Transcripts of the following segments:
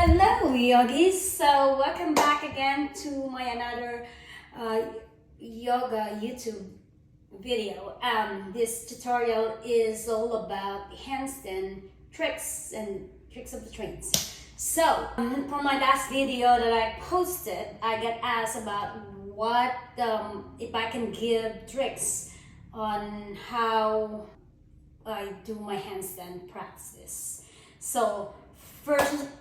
Hello yogis, so welcome back again to my another yoga YouTube video. This tutorial is all about handstand tricks and tricks of the trains. So for my last video that I posted, I get asked about what if I can give tricks on how I do my handstand practice. So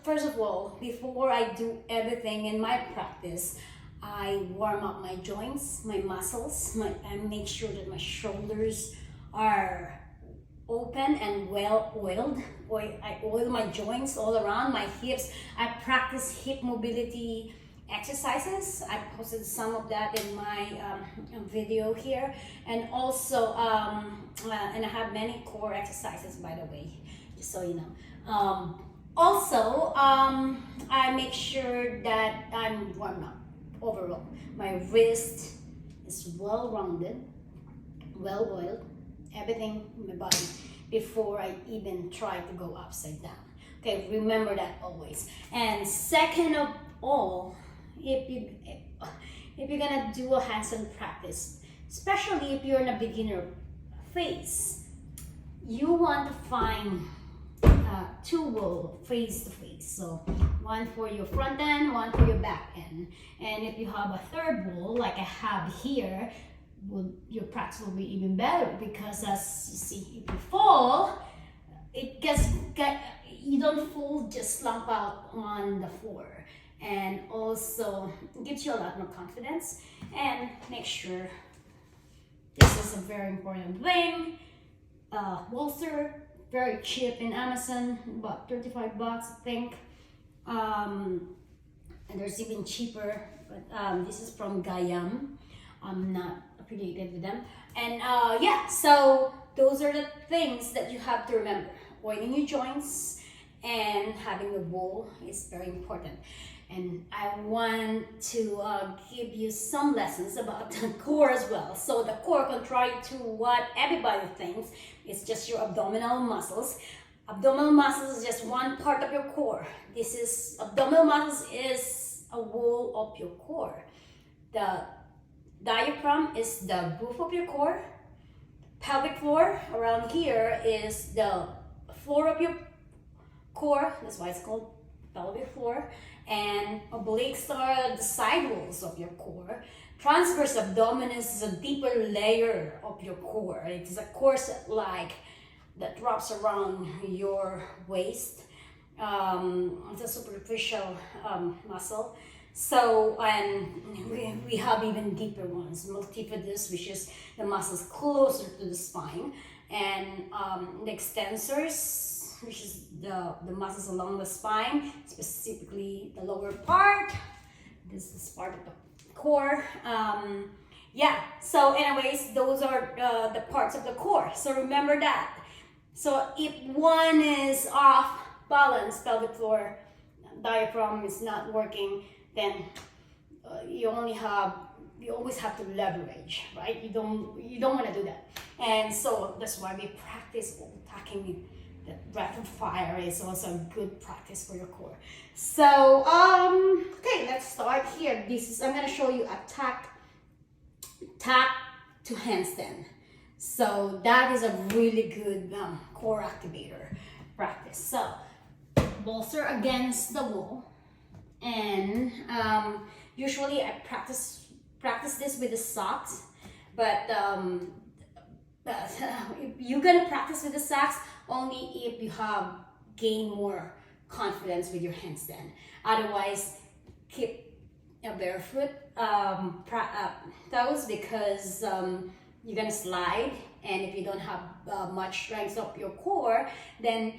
First of all, before I do everything in my practice, I warm up my joints, my muscles, I make sure that my shoulders are open and well oiled. I oil my joints all around, my hips. I practice hip mobility exercises. I posted some of that in my video here. And also, and I have many core exercises, by the way, just so you know. Also, I make sure that I'm warmed up overall. My wrist is well rounded, well oiled, everything in my body before I even try to go upside down. Okay, remember that always. And second of all, if you're gonna do a handstand practice, especially if you're in a beginner phase, you want to find two wall face to face, so one for your front end, one for your back end. And if you have a third wall like I have here, your practice will be even better, because as you see, if you fall, you don't fall just slump out on the floor. And also it gives you a lot more confidence. And make sure, this is a very important thing, bolster, very cheap in Amazon, about 35 bucks I think. And there's even cheaper, but this is from Gayam. I'm not affiliated with them. And yeah, so those are the things that you have to remember. Oiling your joints and having the wool is very important. And I want to give you some lessons about the core as well. So the core, contrary to what everybody thinks, it's just your abdominal muscles. Abdominal muscles is just one part of your core. Abdominal muscles is a wall of your core. The diaphragm is the roof of your core. Pelvic floor around here is the floor of your core. That's why it's called pelvic floor. And obliques are the side walls of your core. Transverse abdominis is a deeper layer of your core. It is a corset like that wraps around your waist. It's a superficial muscle. So, and we have even deeper ones, multifidus, which is the muscles closer to the spine, and the extensors, which is the muscles along the spine, specifically the lower part. This is part of the core. Yeah, so anyways, those are the parts of the core. So remember that. So if one is off balance, pelvic floor, diaphragm is not working, then you always have to leverage, right? You don't want to do that. And so that's why we practice attacking. The rapid fire is also a good practice for your core. So okay, let's start here. I'm going to show you a tack to handstand. So that is a really good core activator practice. So bolster against the wall, and usually I practice this with the socks, but you're gonna practice with the socks only if you have gained more confidence with your handstand. Otherwise, keep a barefoot toes, because you're gonna slide, and if you don't have much strength of your core, then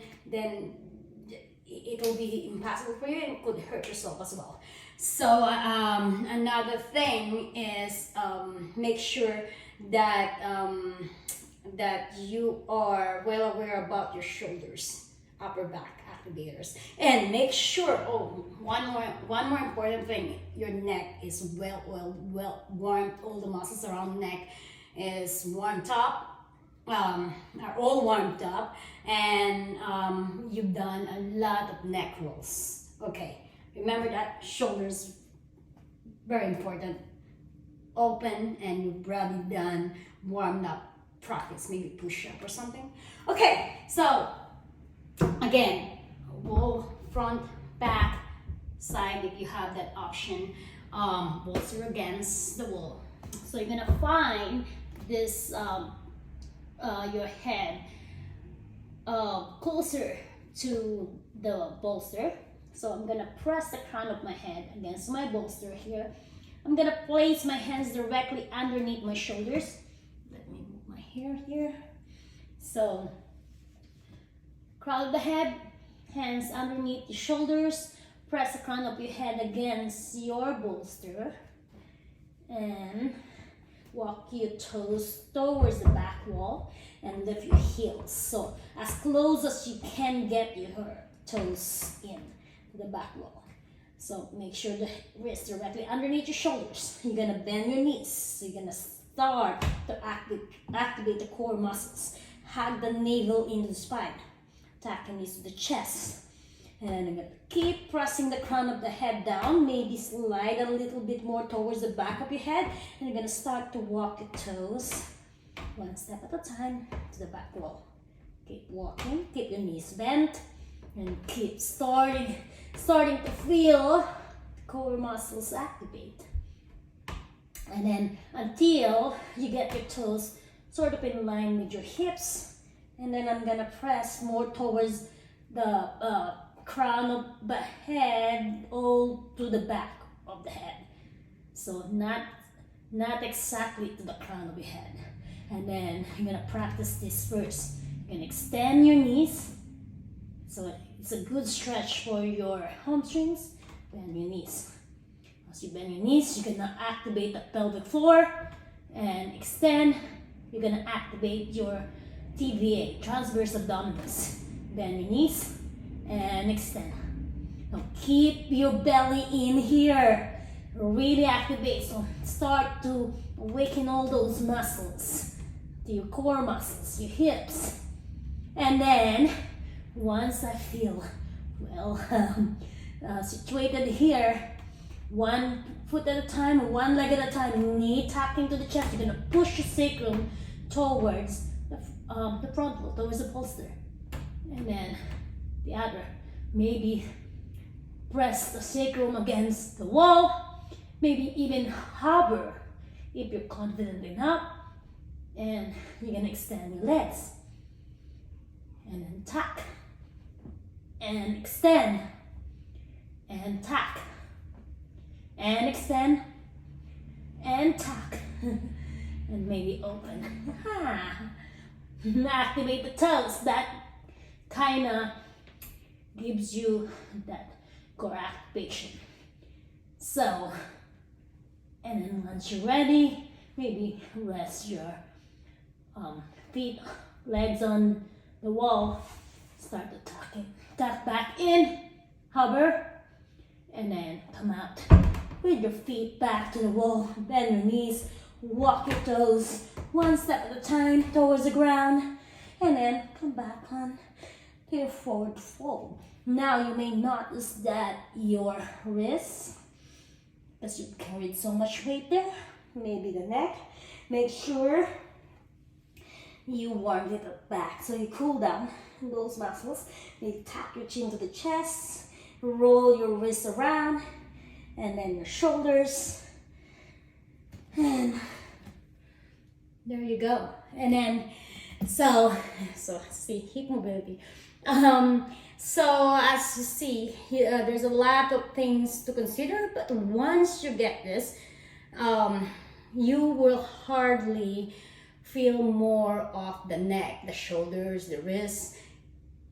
it will be impossible for you and could hurt yourself as well. So another thing is make sure that that you are well aware about your shoulders, upper back activators, and make sure, one more important thing, your neck is well warmed. All the muscles around the neck is warmed up, are all warmed up, and you've done a lot of neck rolls Okay, remember that shoulders, very important. Open, and you've already done warmed up practice, maybe push up or something. Okay, so again, wall, front, back, side if you have that option. Bolster against the wall. So you're gonna find this your head closer to the bolster. So I'm gonna press the crown of my head against my bolster here. I'm gonna place my hands directly underneath my shoulders. Let me move my hair here. So, crown of the head, hands underneath the shoulders. Press the crown of your head against your bolster. And walk your toes towards the back wall and lift your heels. So, as close as you can get your toes in to the back wall. So make sure the wrist directly underneath your shoulders. You're gonna bend your knees. So you're gonna start to activate the core muscles. Hug the navel into the spine. Tuck your knees to the chest. And I'm gonna keep pressing the crown of the head down. Maybe slide a little bit more towards the back of your head. And you're gonna start to walk your toes one step at a time to the back wall. Keep walking, keep your knees bent, and keep starting to feel the core muscles activate. And then until you get your toes sort of in line with your hips. And then I'm gonna press more towards the crown of the head, all to the back of the head. So not exactly to the crown of your head. And then you're gonna practice this first. You're gonna extend your knees. So it's a good stretch for your hamstrings. Bend your knees. As you bend your knees, you're gonna activate the pelvic floor and extend. You're gonna activate your TVA, transverse abdominis. Bend your knees and extend. Now keep your belly in here. Really activate. So start to awaken all those muscles, to your core muscles, your hips. And then once I feel well situated here, one foot at a time, one leg at a time, knee tapping to the chest. You're gonna push your sacrum towards the front wall, towards the bolster. And then the other, maybe press the sacrum against the wall, maybe even hover if you're confident enough. And you're gonna extend your legs. And then tuck. And extend. And tuck. And extend. And tuck. And maybe open. Activate the toes. That kind of gives you that core activation. So, and then once you're ready, maybe rest your feet, legs on the wall. Start to tuck back in, hover, and then come out with your feet back to the wall. Bend your knees, walk your toes one step at a time towards the ground, and then come back on to your forward fold. Now you may notice that your wrists, because you carried so much weight there, maybe the neck, make sure you warm it up back. So you cool down those muscles. Maybe tap your chin to the chest, roll your wrists around, and then your shoulders. And there you go. And then, so see, hip mobility. So as you see, there's a lot of things to consider, but once you get this, you will hardly feel more of the neck, the shoulders, the wrists,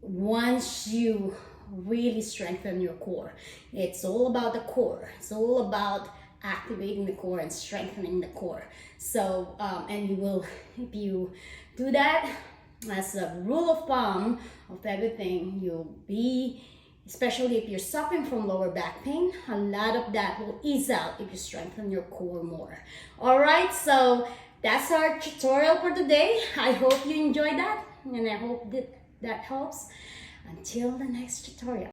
once you really strengthen your core. It's all about the core. It's all about activating the core and strengthening the core. So, and you will, if you do that, as a rule of thumb of everything, you'll be, especially if you're suffering from lower back pain, a lot of that will ease out if you strengthen your core more. All right, so that's our tutorial for today. I hope you enjoyed that, and I hope that helps. Until the next tutorial.